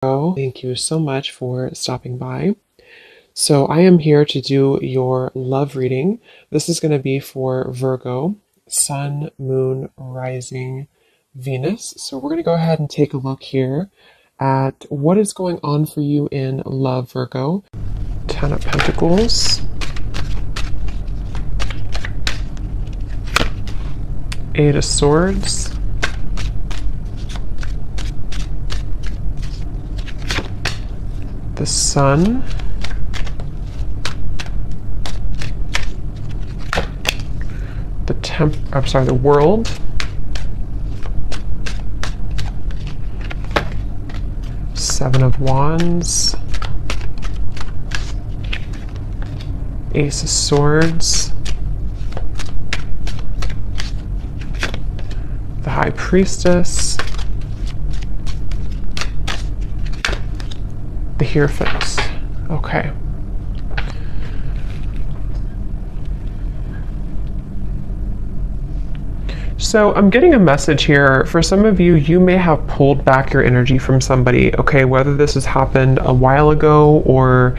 Thank you so much for stopping by. So I am here to do your love reading. This is going to be for Virgo, Sun, Moon, Rising, Venus. So we're going to go ahead and take a look here at what is going on for you in love, Virgo. Ten of Pentacles. Eight of Swords. The Sun. The World. Seven of Wands. Ace of Swords. The High Priestess. The Hierophant. Okay. So I'm getting a message here. For some of you, you may have pulled back your energy from somebody, okay? Whether this has happened a while ago or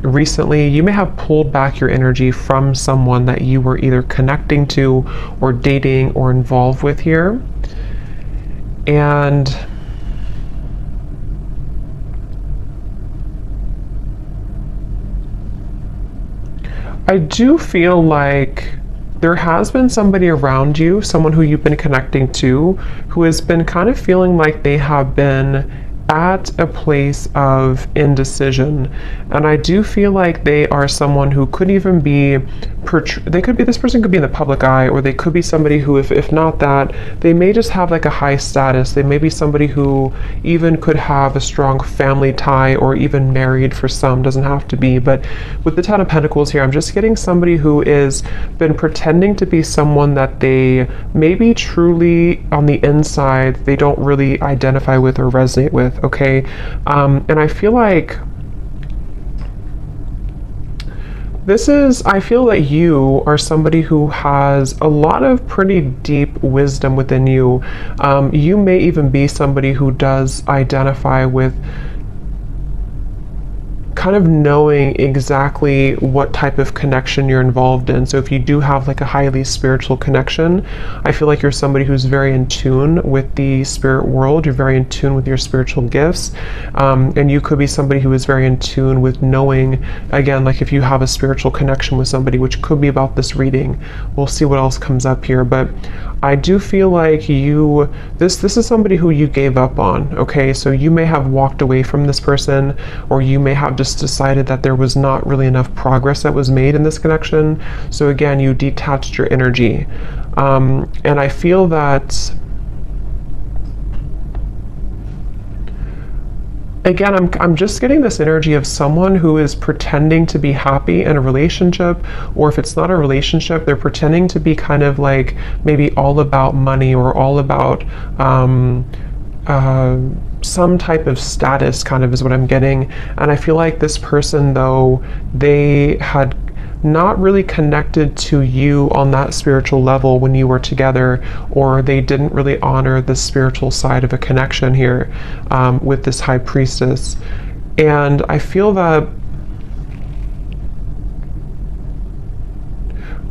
recently, you may have pulled back your energy from someone that you were either connecting to or dating or involved with here. And I do feel like there has been somebody around you, someone who you've been connecting to, who has been kind of feeling like they have been at a place of indecision. And I do feel like they are someone who could even be, this person could be in the public eye, or they could be somebody who, if not that, they may just have like a high status. They may be somebody who even could have a strong family tie, or even married for some, doesn't have to be. But with the Ten of Pentacles here, I'm just getting somebody who is been pretending to be someone that they maybe truly on the inside, they don't really identify with or resonate with. Okay, and I feel like I feel that you are somebody who has a lot of pretty deep wisdom within you. You may even be somebody who does identify with kind of knowing exactly what type of connection you're involved in. So if you do have like a highly spiritual connection, I feel like you're somebody who's very in tune with the spirit world. You're very in tune with your spiritual gifts. And you could be somebody who is very in tune with knowing, again, like if you have a spiritual connection with somebody, which could be about this reading. We'll see what else comes up here. But I do feel like this is somebody who you gave up on, okay? So you may have walked away from this person, or you may have just decided that there was not really enough progress that was made in this connection. So again, you detached your energy. And I feel that, again, I'm just getting this energy of someone who is pretending to be happy in a relationship, or if it's not a relationship, they're pretending to be kind of like maybe all about money, or all about some type of status, kind of is what I'm getting. And I feel like this person, though, they had not really connected to you on that spiritual level when you were together, or they didn't really honor the spiritual side of a connection here with this High Priestess. And I feel that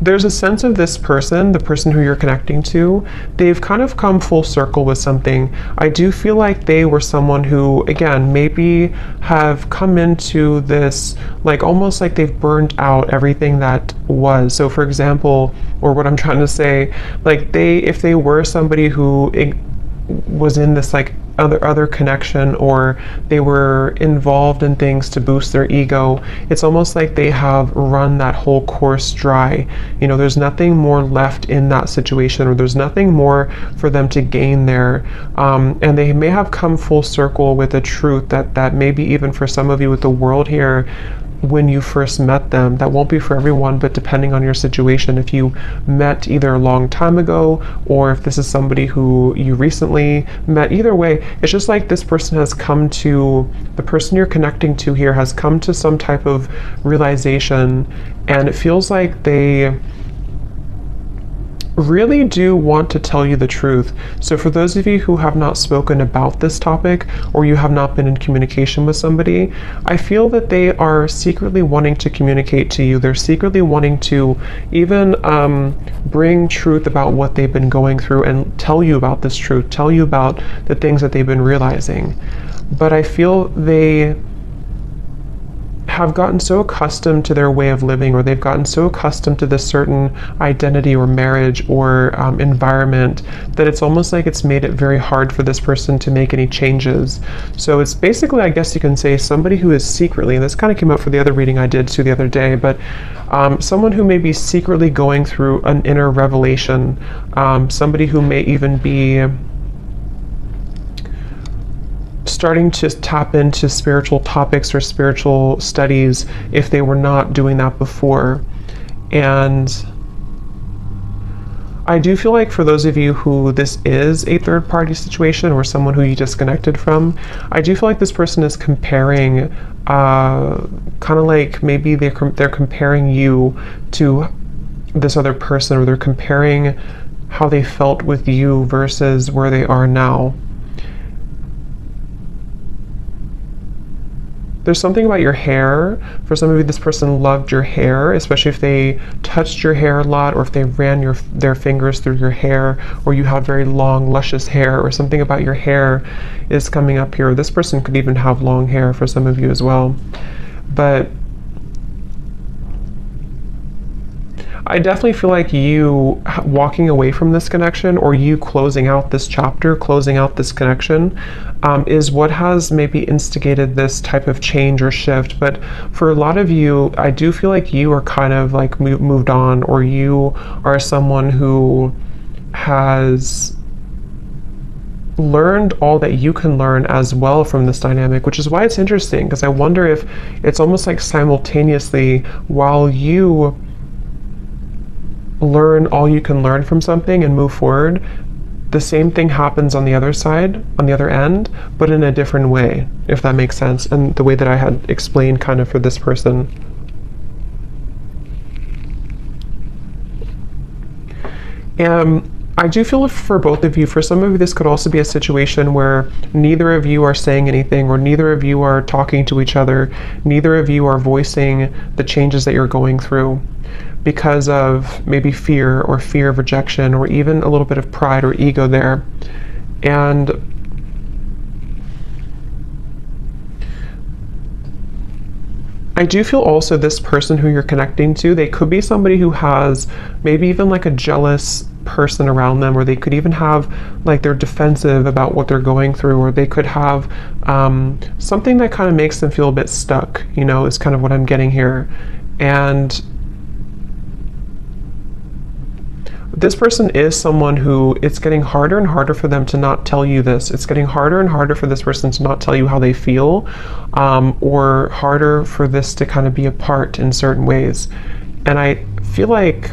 there's a sense of this person, the person who you're connecting to, they've kind of come full circle with something. I do feel like they were someone who, again, maybe have come into this, like almost like they've burned out everything that was. So for example, or what I'm trying to say, like if they were somebody who was in this like other connection, or they were involved in things to boost their ego, it's almost like they have run that whole course dry. You know, there's nothing more left in that situation, or there's nothing more for them to gain there. And they may have come full circle with a truth that maybe even for some of you with the world here, when you first met them, that won't be for everyone, but depending on your situation, if you met either a long time ago, or if this is somebody who you recently met, either way, it's just like this person has come to, the person you're connecting to here has come to some type of realization, and it feels like they really do want to tell you the truth. So for those of you who have not spoken about this topic, or you have not been in communication with somebody, I feel that they are secretly wanting to communicate to you. They're secretly wanting to even bring truth about what they've been going through and tell you about this truth, tell you about the things that they've been realizing. But I feel they have gotten so accustomed to their way of living, or they've gotten so accustomed to this certain identity or marriage or environment, that it's almost like it's made it very hard for this person to make any changes. So it's basically, I guess you can say, somebody who is secretly, and this kind of came up for the other reading I did too the other day, but someone who may be secretly going through an inner revelation, somebody who may even be starting to tap into spiritual topics or spiritual studies if they were not doing that before. And I do feel like for those of you who this is a third party situation, or someone who you disconnected from, I do feel like this person is comparing, kind of like maybe they're comparing you to this other person, or they're comparing how they felt with you versus where they are now. There's something about your hair. For some of you, this person loved your hair, especially if they touched your hair a lot, or if they ran their fingers through your hair, or you have very long, luscious hair, or something about your hair is coming up here. This person could even have long hair for some of you as well. But I definitely feel like you walking away from this connection, or you closing out this chapter, closing out this connection, is what has maybe instigated this type of change or shift. But for a lot of you, I do feel like you are kind of like moved on, or you are someone who has learned all that you can learn as well from this dynamic, which is why it's interesting, because I wonder if it's almost like simultaneously, while you learn all you can learn from something and move forward, the same thing happens on the other side, on the other end, but in a different way, if that makes sense, and the way that I had explained kind of for this person. I do feel for both of you, for some of you, this could also be a situation where neither of you are saying anything, or neither of you are talking to each other, neither of you are voicing the changes that you're going through, because of maybe fear of rejection, or even a little bit of pride or ego there. And I do feel also this person who you're connecting to, they could be somebody who has maybe even like a jealous person around them, or they could even have like they're defensive about what they're going through, or they could have something that kind of makes them feel a bit stuck, you know, is kind of what I'm getting here. And this person is someone who, it's getting harder and harder for them to not tell you this. It's getting harder and harder for this person to not tell you how they feel, or harder for this to kind of be apart in certain ways. And I feel like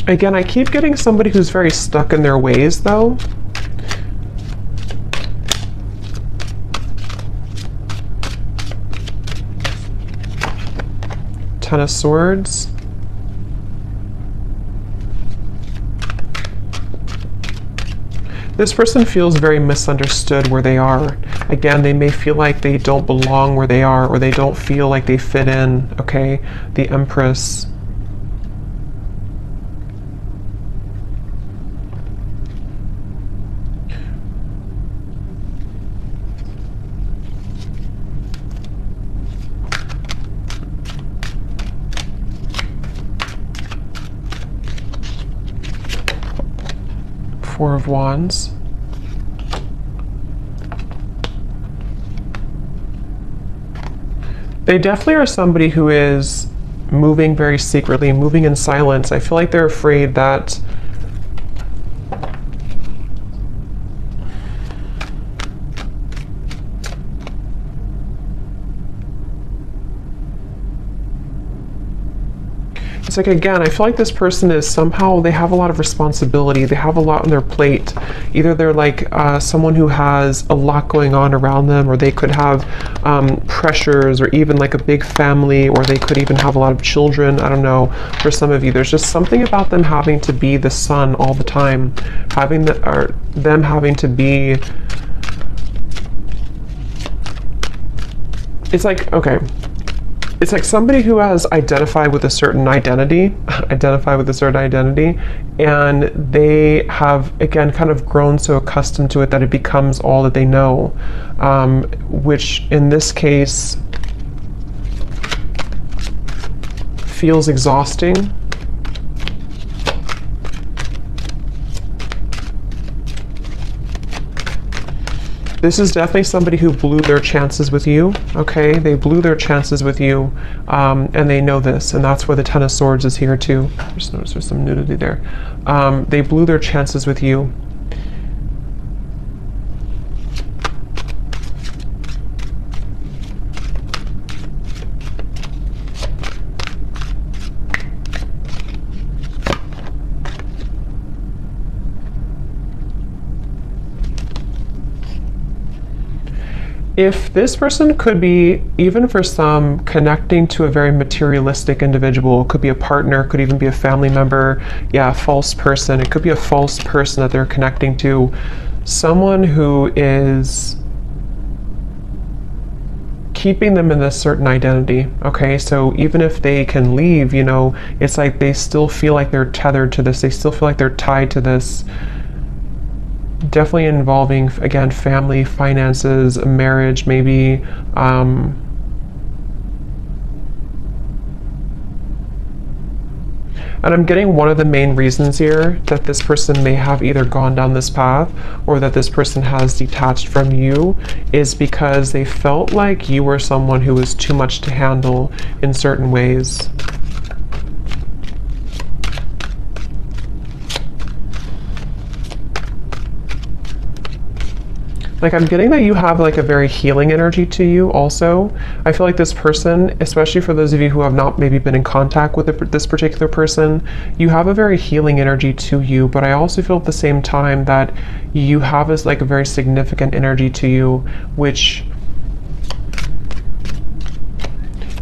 again, I keep getting somebody who's very stuck in their ways though. Ten of Swords. This person feels very misunderstood where they are. Again, they may feel like they don't belong where they are, or they don't feel like they fit in, okay? The Empress. Four of Wands. They definitely are somebody who is moving very secretly, moving in silence. I feel like they're afraid that It's like, again, I feel like this person is somehow, they have a lot of responsibility. They have a lot on their plate. Either they're like someone who has a lot going on around them, or they could have pressures, or even like a big family, or they could even have a lot of children. I don't know. For some of you, there's just something about them having to be the sun all the time, them having to be. It's like, okay. It's like somebody who has identified with a certain identity, and they have, again, kind of grown so accustomed to it that it becomes all that they know, which in this case feels exhausting. This is definitely somebody who blew their chances with you, okay? They blew their chances with you, and they know this, and that's where the Ten of Swords is here too. Just notice there's some nudity there. They blew their chances with you. If this person could be, even for some, connecting to a very materialistic individual, could be a partner, could even be a family member, yeah, a false person. It could be a false person that they're connecting to, someone who is keeping them in this certain identity, okay? So even if they can leave, you know, it's like they still feel like they're tethered to this, they still feel like they're tied to this. Definitely involving, again, family, finances, marriage, maybe. And I'm getting one of the main reasons here that this person may have either gone down this path or that this person has detached from you is because they felt like you were someone who was too much to handle in certain ways. Like, I'm getting that you have like a very healing energy to you also. I feel like this person, especially for those of you who have not maybe been in contact with this particular person, you have a very healing energy to you, but I also feel at the same time that you have this like a very significant energy to you, which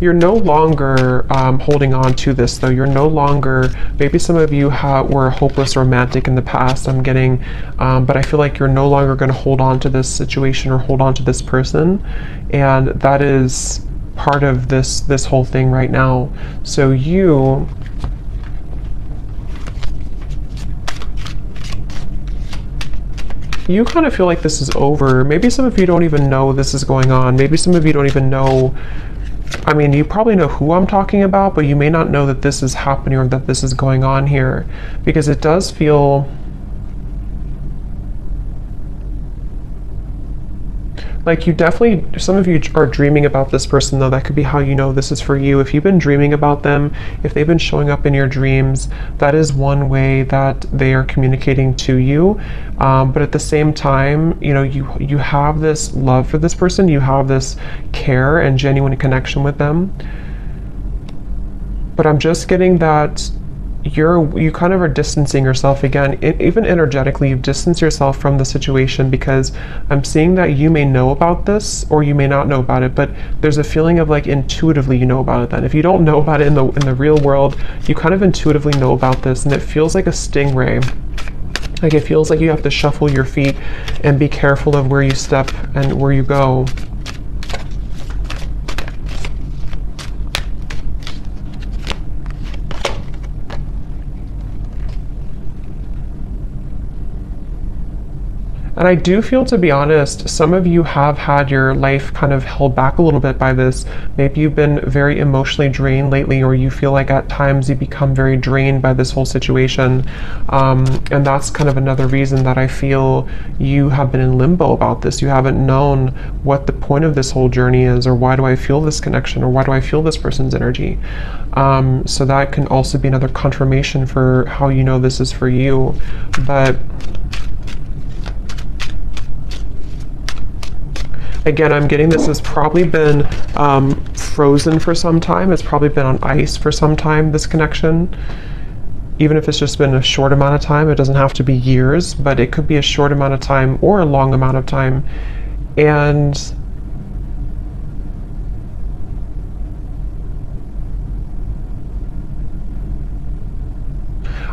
you're no longer holding on to this, though. You're no longer, maybe some of you were a hopeless romantic in the past, I'm getting, but I feel like you're no longer going to hold on to this situation or hold on to this person. And that is part of this whole thing right now. So you kind of feel like this is over. Maybe some of you don't even know this is going on. Maybe some of you don't even know. I mean, you probably know who I'm talking about, but you may not know that this is happening or that this is going on here, because it does feel like you definitely, some of you are dreaming about this person, though. That could be how you know this is for you. If you've been dreaming about them, if they've been showing up in your dreams, that is one way that they are communicating to you. But at the same time, you know, you have this love for this person, you have this care and genuine connection with them. But I'm just getting that you kind of are distancing yourself again, even energetically. You've distanced yourself from the situation, because I'm seeing that you may know about this or you may not know about it, but there's a feeling of like intuitively you know about it. Then if you don't know about it in the real world, you kind of intuitively know about this, and it feels like a stingray. Like, it feels like you have to shuffle your feet and be careful of where you step and where you go. And I do feel, to be honest, some of you have had your life kind of held back a little bit by this. Maybe you've been very emotionally drained lately, or you feel like at times you become very drained by this whole situation. And that's kind of another reason that I feel you have been in limbo about this. You haven't known what the point of this whole journey is, or why do I feel this connection, or why do I feel this person's energy. So that can also be another confirmation for how you know this is for you. But again, I'm getting this has probably been frozen for some time. It's probably been on ice for some time, this connection. Even if it's just been a short amount of time, it doesn't have to be years, but it could be a short amount of time or a long amount of time. And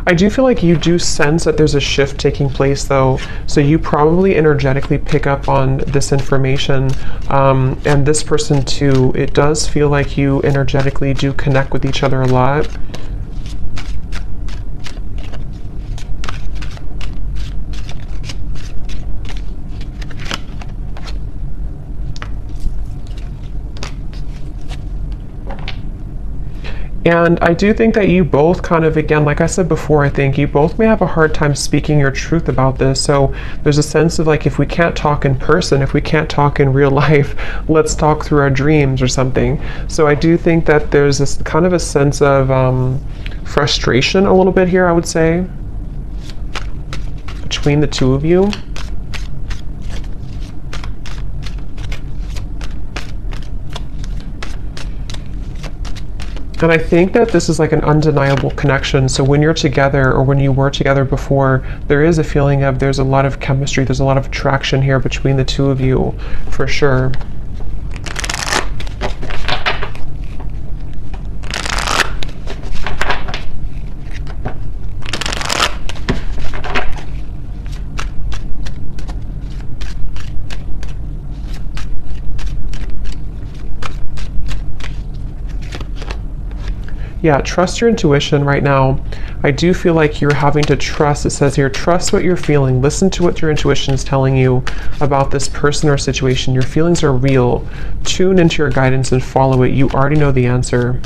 I do feel like you do sense that there's a shift taking place though, so you probably energetically pick up on this information, and this person too. It does feel like you energetically do connect with each other a lot. And I do think that you both kind of, again, like I said before, I think you both may have a hard time speaking your truth about this. So there's a sense of like, if we can't talk in person, if we can't talk in real life, let's talk through our dreams or something. So I do think that there's this kind of a sense of frustration a little bit here, I would say, between the two of you. And I think that this is like an undeniable connection. So when you're together, or when you were together before, there is a feeling of there's a lot of chemistry, there's a lot of attraction here between the two of you, for sure. Yeah, trust your intuition right now. I do feel like you're having to trust. It says here, trust what you're feeling. Listen to what your intuition is telling you about this person or situation. Your feelings are real. Tune into your guidance and follow it. You already know the answer.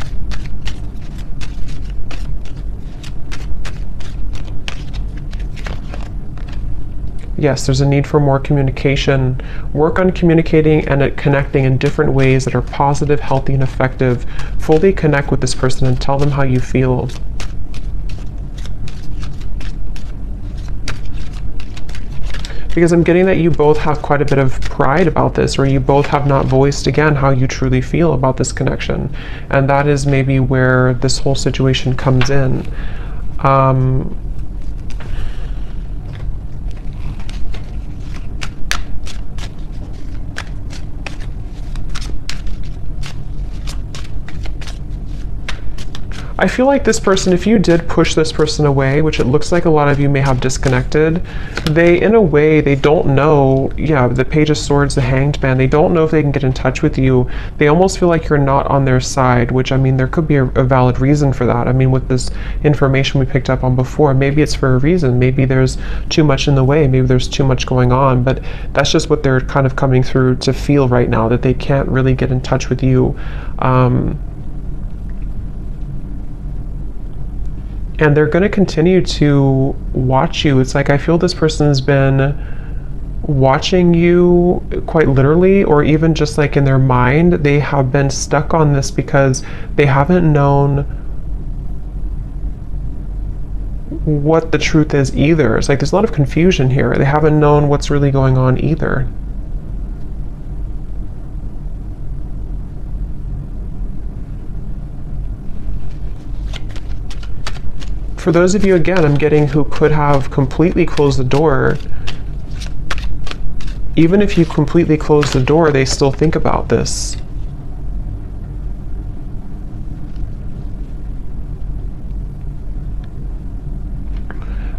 Yes, there's a need for more communication. Work on communicating and connecting in different ways that are positive, healthy, and effective. Fully connect with this person and tell them how you feel. Because I'm getting that you both have quite a bit of pride about this, or you both have not voiced again how you truly feel about this connection. And that is maybe where this whole situation comes in. I feel like this person, if you did push this person away, which it looks like a lot of you may have disconnected, they, in a way, they don't know, yeah, the Page of Swords, the Hanged Man, they don't know if they can get in touch with you. They almost feel like you're not on their side, which, I mean, there could be a valid reason for that. I mean, with this information we picked up on before, maybe it's for a reason. Maybe there's too much in the way. Maybe there's too much going on, but that's just what they're kind of coming through to feel right now, that they can't really get in touch with you. And they're going to continue to watch you. It's like, I feel this person has been watching you quite literally, or even just like in their mind. They have been stuck on this because they haven't known what the truth is either. It's like there's a lot of confusion here. They haven't known what's really going on either. For those of you, again, I'm getting who could have completely closed the door, even if you completely close the door, they still think about this.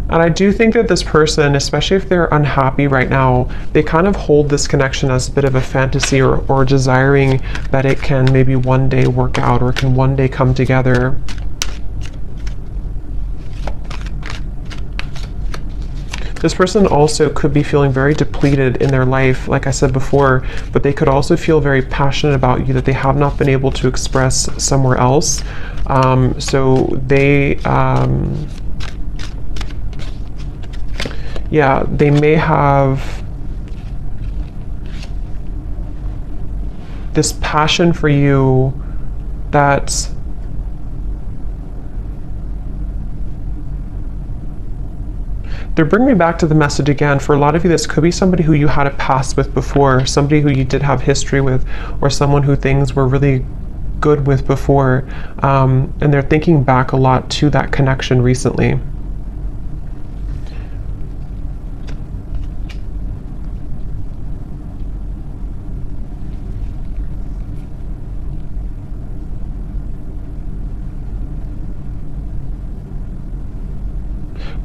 And I do think that this person, especially if they're unhappy right now, they kind of hold this connection as a bit of a fantasy, or desiring that it can maybe one day work out, or can one day come together. This person also could be feeling very depleted in their life, like I said before, but they could also feel very passionate about you that they have not been able to express somewhere else. So they, yeah, they may have this passion for you that they're bringing me back to the message again. For a lot of you, this could be somebody who you had a past with before, somebody who you did have history with, or someone who things were really good with before, and they're thinking back a lot to that connection recently.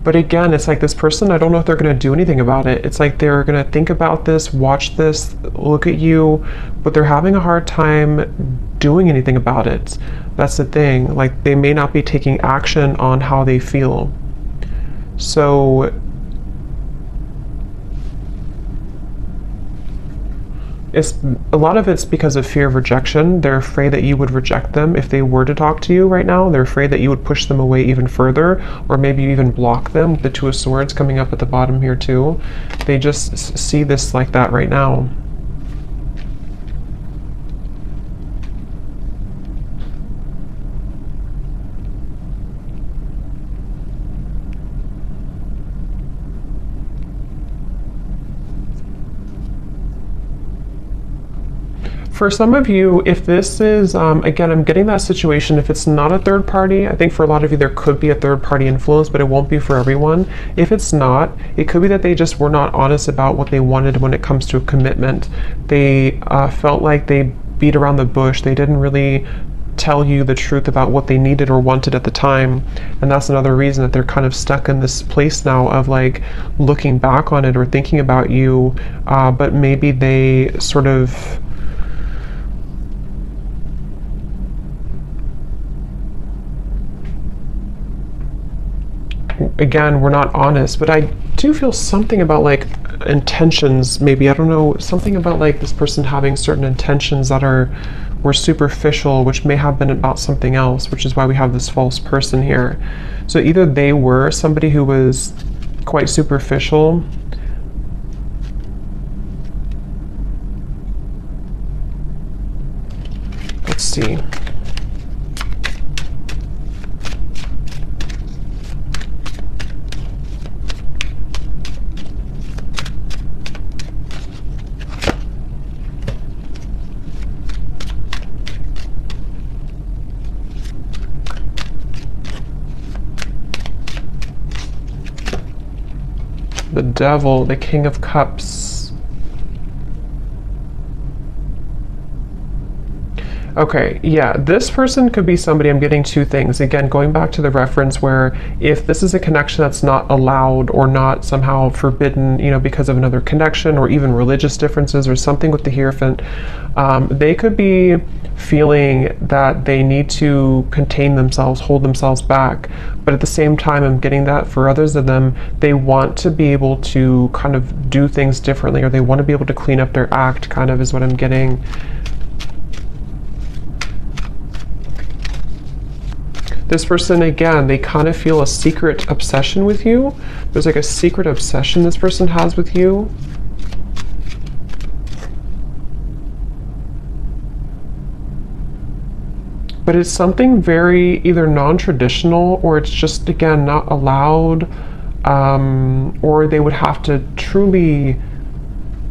But again, it's like this person, I don't know if they're going to do anything about it. It's like they're going to think about this, watch this, look at you, but they're having a hard time doing anything about it. That's the thing. Like, they may not be taking action on how they feel. So a lot of it's because of fear of rejection. They're afraid that you would reject them if they were to talk to you right now. They're afraid that you would push them away even further, or maybe even block them. The Two of Swords coming up at the bottom here too. They just see this like that right now. For some of you, if this is, again, I'm getting that situation, if it's not a third party, I think for a lot of you there could be a third party influence, but it won't be for everyone. If it's not, it could be that they just were not honest about what they wanted when it comes to a commitment. They felt like they beat around the bush. They didn't really tell you the truth about what they needed or wanted at the time. And that's another reason that they're kind of stuck in this place now of like looking back on it or thinking about you, but maybe they sort of again, we're not honest, but I do feel something about like intentions, maybe, I don't know, something about like this person having certain intentions that were superficial, which may have been about something else, which is why we have this false person here. So either they were somebody who was quite superficial, let's see. The Devil, the King of Cups. Okay, yeah, this person could be somebody, I'm getting two things. Again, going back to the reference where if this is a connection that's not allowed or not somehow forbidden, you know, because of another connection or even religious differences or something with the Hierophant, they could be feeling that they need to contain themselves, hold themselves back. But at the same time, I'm getting that for others of them, they want to be able to kind of do things differently, or they want to be able to clean up their act, kind of is what I'm getting. This person, again, they kind of feel a secret obsession with you. There's like a secret obsession this person has with you. But it's something very either non-traditional, or it's just, again, not allowed, or they would have to truly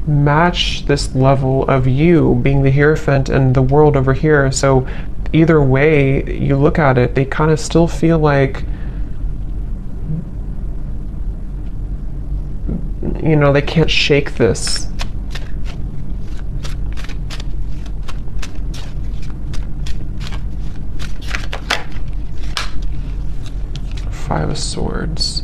match this level of you being the Hierophant and the world over here. So either way you look at it, they kind of still feel like, you know, they can't shake this. Five of Swords.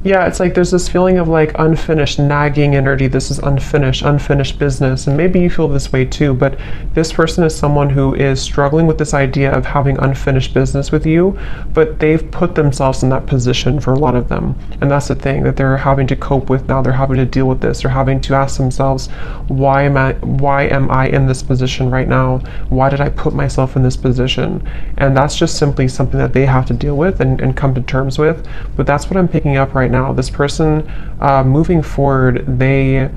Yeah, it's like there's this feeling of like unfinished, nagging energy. This is unfinished business. And maybe you feel this way too, but this person is someone who is struggling with this idea of having unfinished business with you, but they've put themselves in that position for a lot of them. And that's the thing that they're having to cope with now. They're having to deal with this. They're having to ask themselves, why am I in this position right now? Why did I put myself in this position? And that's just simply something that they have to deal with and come to terms with. But that's what I'm picking up right now. This person, moving forward, they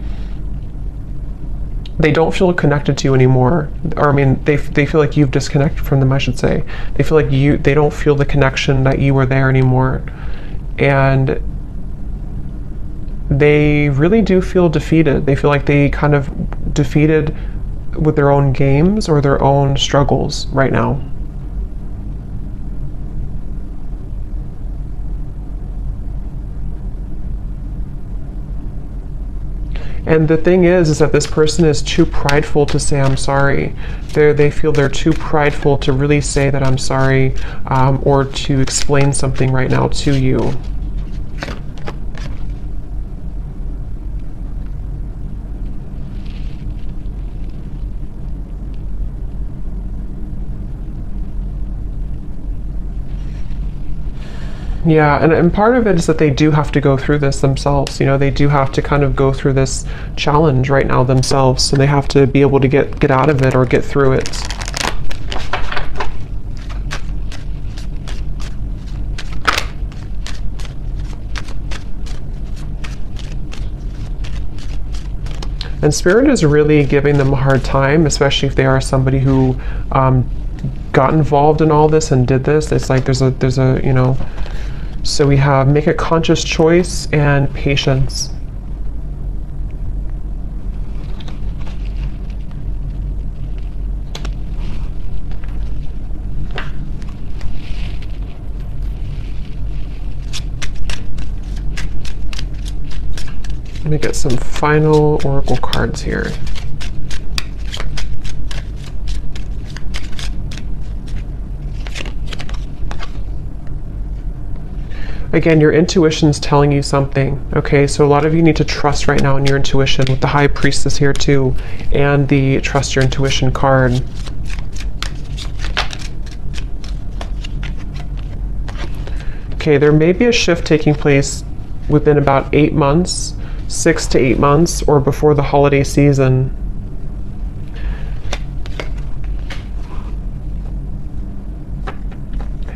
don't feel connected to you anymore. Or I mean, they feel like you've disconnected from them, I should say. They feel like they don't feel the connection that you were there anymore. and they really do feel defeated. They feel like they kind of defeated with their own games or their own struggles right now. And the thing is that this person is too prideful to say I'm sorry. They feel they're too prideful to really say that I'm sorry, or to explain something right now to you. Yeah, and part of it is that they do have to go through this themselves. You know, they do have to kind of go through this challenge right now themselves. So they have to be able to get out of it or get through it. And Spirit is really giving them a hard time, especially if they are somebody who got involved in all this and did this. It's like there's a you know. So we have make a conscious choice and patience. Let me get some final oracle cards here. Again, your intuition's telling you something, okay? So a lot of you need to trust right now in your intuition with the High Priestess here too, and the Trust Your Intuition card. Okay, there may be a shift taking place within about 8 months, 6 to 8 months, or before the holiday season.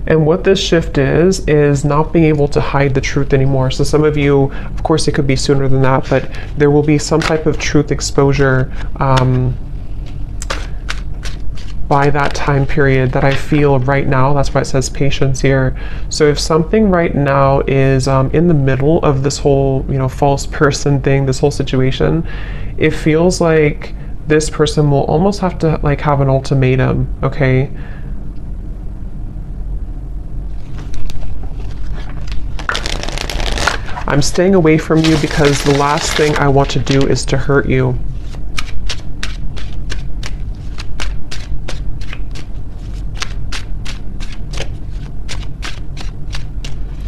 And what this shift is not being able to hide the truth anymore. So some of you, of course it could be sooner than that, but there will be some type of truth exposure by that time period that I feel right now. That's why it says patience here. So if something right now is in the middle of this whole, you know, false person thing, this whole situation, it feels like this person will almost have to like have an ultimatum, okay? I'm staying away from you because the last thing I want to do is to hurt you.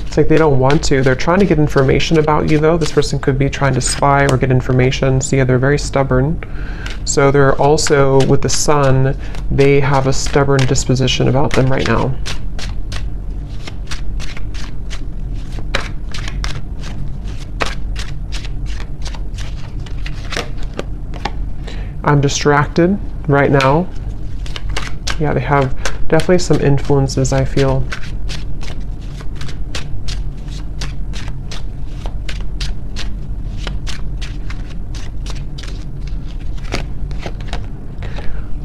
It's like they don't want to. They're trying to get information about you though. This person could be trying to spy or get information. See, they're very stubborn. So they're also, with the Sun, they have a stubborn disposition about them right now. I'm distracted right now. Yeah, they have definitely some influences, I feel.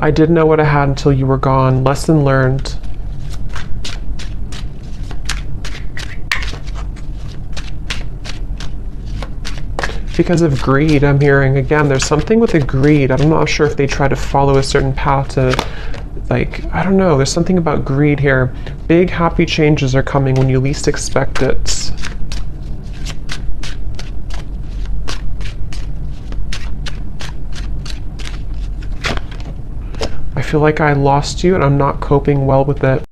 I didn't know what I had until you were gone. Lesson learned. Because of greed, I'm hearing. Again, there's something with the greed. I'm not sure if they try to follow a certain path to, like, I don't know. There's something about greed here. Big happy changes are coming when you least expect it. I feel like I lost you and I'm not coping well with it.